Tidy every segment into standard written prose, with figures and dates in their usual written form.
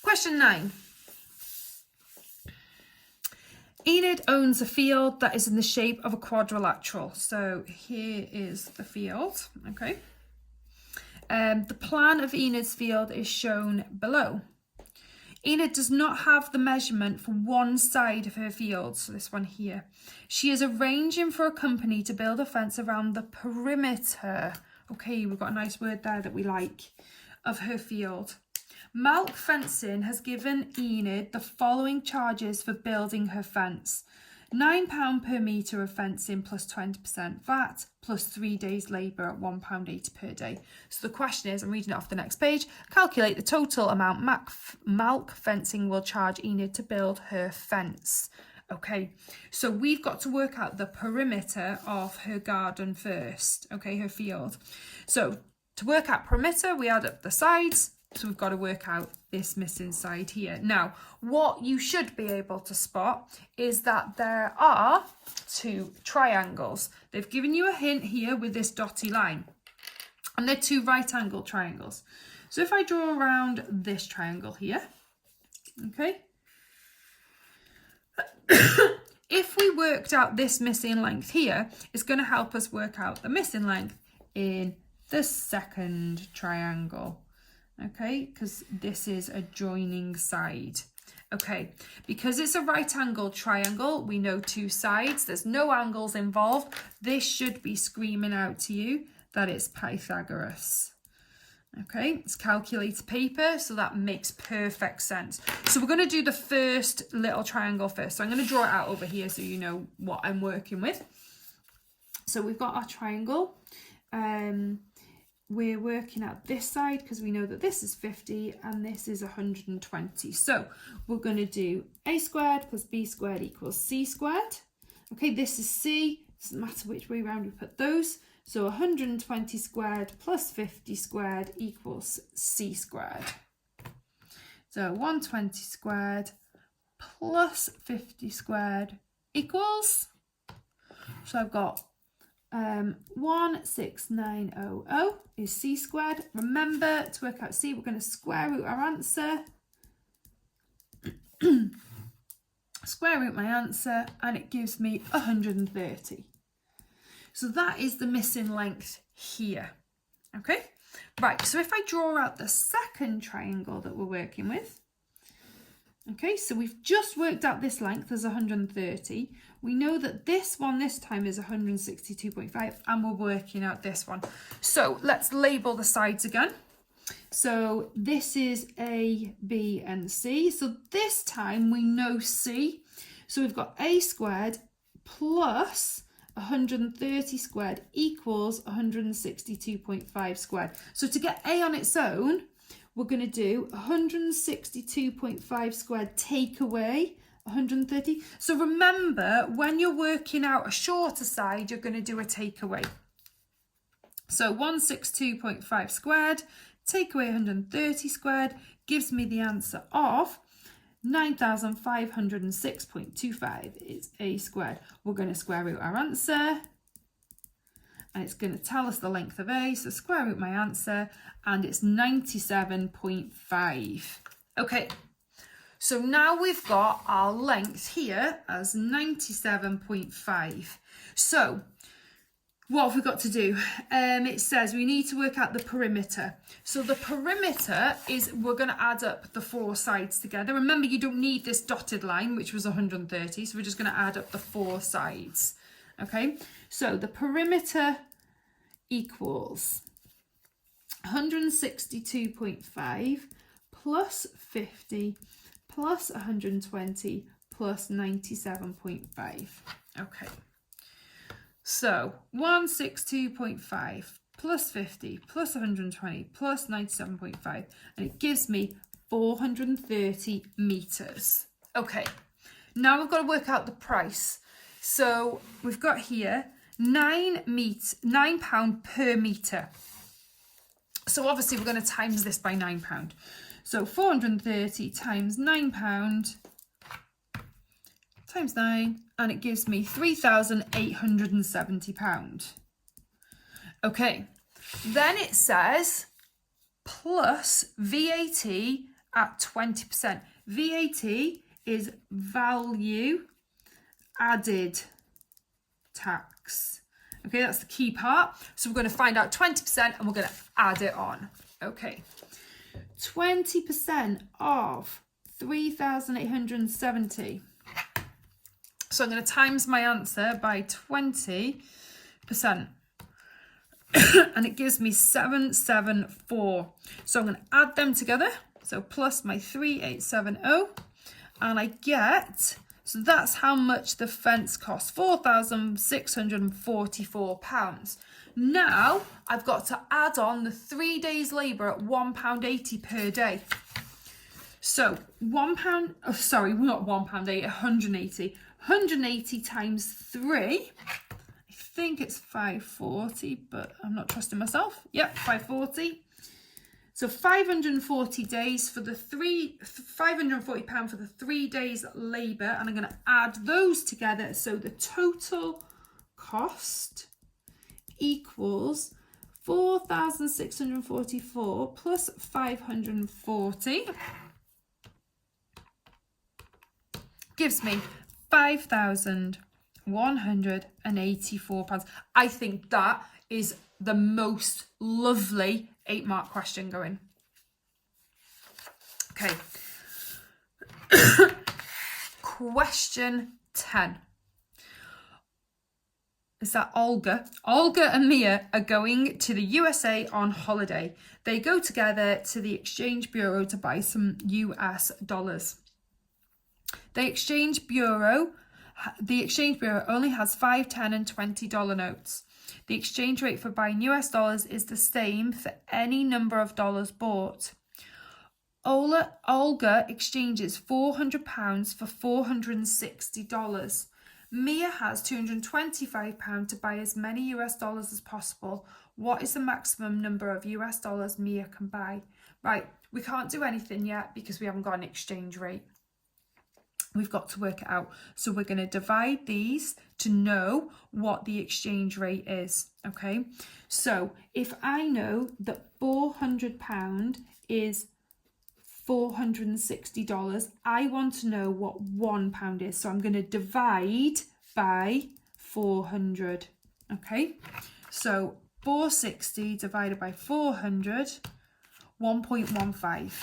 Question 9. Enid owns a field that is in the shape of a quadrilateral. So here is the field, okay? The plan of Enid's field is shown below. Enid does not have the measurement for one side of her field, so this one here. She is arranging for a company to build a fence around the perimeter. Okay, we've got a nice word there that we like, of her field. Malk Fencing has given Enid the following charges for building her fence. £9 per metre of fencing plus 20% VAT plus 3 days labour at £1.80 per day. So the question is, I'm reading it off the next page, calculate the total amount Malk Fencing will charge Enid to build her fence. Okay, so we've got to work out the perimeter of her garden first, okay, her field. So to work out perimeter, we add up the sides. So we've got to work out this missing side here. Now, what you should be able to spot is that there are 2 triangles. They've given you a hint here with this dotty line. And they're 2 right-angled triangles. So if I draw around this triangle here, okay. If we worked out this missing length here, it's going to help us work out the missing length in the second triangle. Okay, because this is a joining side. Okay, because it's a right angled triangle, we know 2 sides, there's no angles involved. This should be screaming out to you that it's Pythagoras. Okay, it's calculator paper, so that makes perfect sense. So we're going to do the first little triangle first. So I'm going to draw it out over here so you know what I'm working with. So we've got our triangle. We're working out this side because we know that this is 50 and this is 120. So we're going to do a squared plus b squared equals c squared. Okay, this is c. Doesn't matter which way around we put those. So 120 squared plus 50 squared equals c squared. So 120 squared plus 50 squared equals, so I've got 16900 is c squared. Remember, to work out c, we're going to square root our answer. Square root my answer, and it gives me 130. So that is the missing length here. Okay, right, so if I draw out the second triangle that we're working with, okay, so we've just worked out this length as 130. We know that this one this time is 162.5, and we're working out this one. So let's label the sides again. So this is A, B, and C. So this time we know C. So we've got A squared plus 130 squared equals 162.5 squared. So to get A on its own, we're going to do 162.5 squared take away 130. So remember, when you're working out a shorter side, you're going to do a takeaway. So 162.5 squared, take away 130 squared, gives me the answer of 9,506.25 is A squared. We're going to square root our answer, and it's going to tell us the length of A, so square root my answer, and it's 97.5. Okay, so now we've got our length here as 97.5. So what have we got to do? It says we need to work out the perimeter. So the perimeter is, we're going to add up the 4 sides together. Remember, you don't need this dotted line, which was 130, so we're just going to add up the 4 sides. Okay, so the perimeter equals 162.5 plus 50 plus 120 plus 97.5. Okay, so 162.5 plus 50 plus 120 plus 97.5, and it gives me 430 meters. Okay, now we've got to work out the price. So we've got here £9 per metre. So obviously we're going to times this by £9. So 430 times £9 times 9, and it gives me £3,870. Okay, then it says plus VAT at 20%. VAT is value added tax. Okay, that's the key part. So we're going to find out 20% and we're going to add it on. Okay, 20% of 3,870. So I'm going to times my answer by 20%. And it gives me 774. So I'm going to add them together. So plus my 3870. And I get, so that's how much the fence costs, £4,644. Now I've got to add on the 3 days labour at £1.80 per day. So £1, oh, sorry, not £1.80, 180. 180 times 3, I think it's 540, but I'm not trusting myself. Yep, 540. So 540 days for the £540 for the 3 days labour, and I'm going to add those together. So the total cost equals 4,644 plus 540 gives me £5,184. I think that is the most lovely 8-mark question going. Okay. Question 10. Is that Olga? Olga and Mia are going to the USA on holiday. They go together to the exchange bureau to buy some US dollars. The exchange bureau only has $5, $10, and $20 notes. The exchange rate for buying US dollars is the same for any number of dollars bought. Olga exchanges £400 for $460. Mia has £225 to buy as many US dollars as possible. What is the maximum number of US dollars Mia can buy? Right, we can't do anything yet because we haven't got an exchange rate. We've got to work it out. So we're going to divide these to know what the exchange rate is. Okay, so if I know that £400 is $460, I want to know what £1 is. So I'm going to divide by 400. Okay, so 460 divided by 400, 1.15.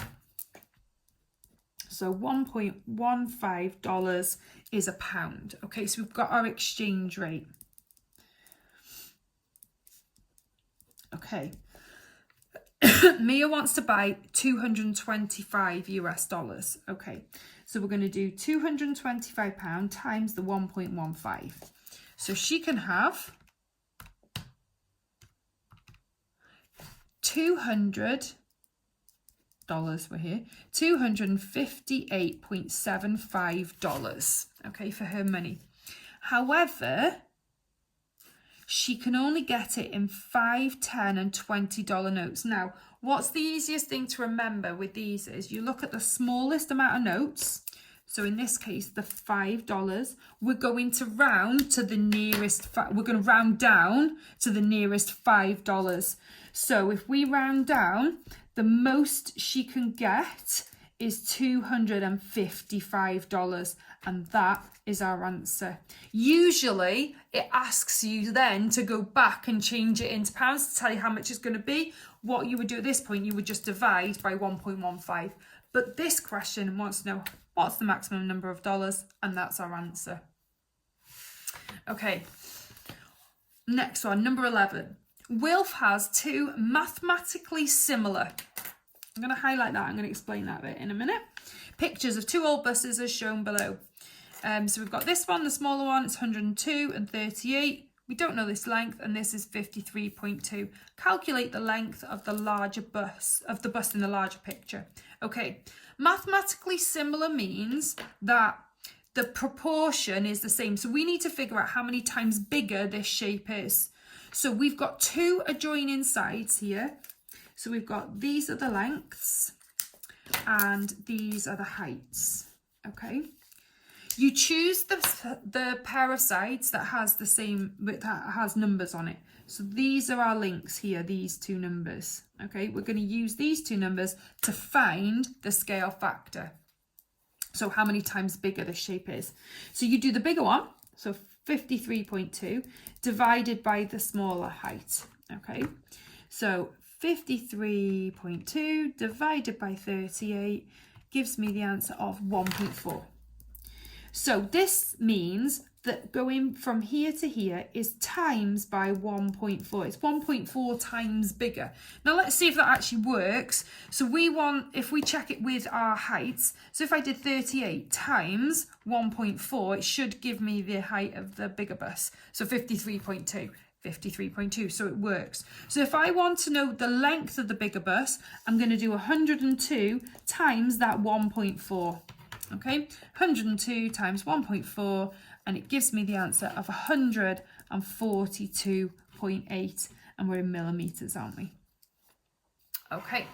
So $1.15 is a pound. Okay, so we've got our exchange rate. Okay. Mia wants to buy 225 US dollars. Okay, so we're going to do £225 times the 1.15. So she can have 200 dollars, we're here, $258.75, okay, for her money. However, she can only get it in $5, $10, and $20 notes. Now, what's the easiest thing to remember with these is you look at the smallest amount of notes. So in this case, the $5, we're going to round to the nearest, we're going to round down to the nearest $5. So if we round down, the most she can get is $255, and that is our answer. Usually, it asks you then to go back and change it into pounds to tell you how much it's going to be. What you would do at this point, you would just divide by 1.15. But this question wants to know what's the maximum number of dollars, and that's our answer. Okay, next one, number 11. Wilf has two mathematically similar, I'm going to highlight that, I'm going to explain that bit in a minute, pictures of two old buses as shown below. So we've got this one, the smaller one, it's 102 and 38. We don't know this length, and this is 53.2. Calculate the length of the larger bus, of the bus in the larger picture. Okay, mathematically similar means that the proportion is the same. So we need to figure out how many times bigger this shape is. So we've got two adjoining sides here. So we've got, these are the lengths and these are the heights, okay? You choose the pair of sides that has the same, that has numbers on it. So these are our links here, these two numbers. Okay, we're going to use these two numbers to find the scale factor. So how many times bigger this shape is. So you do the bigger one, so 53.2 divided by the smaller height. Okay, so 53.2 divided by 38 gives me the answer of 1.4. So this means that going from here to here is times by 1.4. It's 1.4 times bigger. Now let's see if that actually works. So we want, if we check it with our heights, so if I did 38 times 1.4, it should give me the height of the bigger bus. So 53.2. 53.2, so it works. So if I want to know the length of the bigger bus, I'm going to do 102 times that 1.4. Okay, 102 times 1.4, and it gives me the answer of 142.8, and we're in millimeters, aren't we? Okay.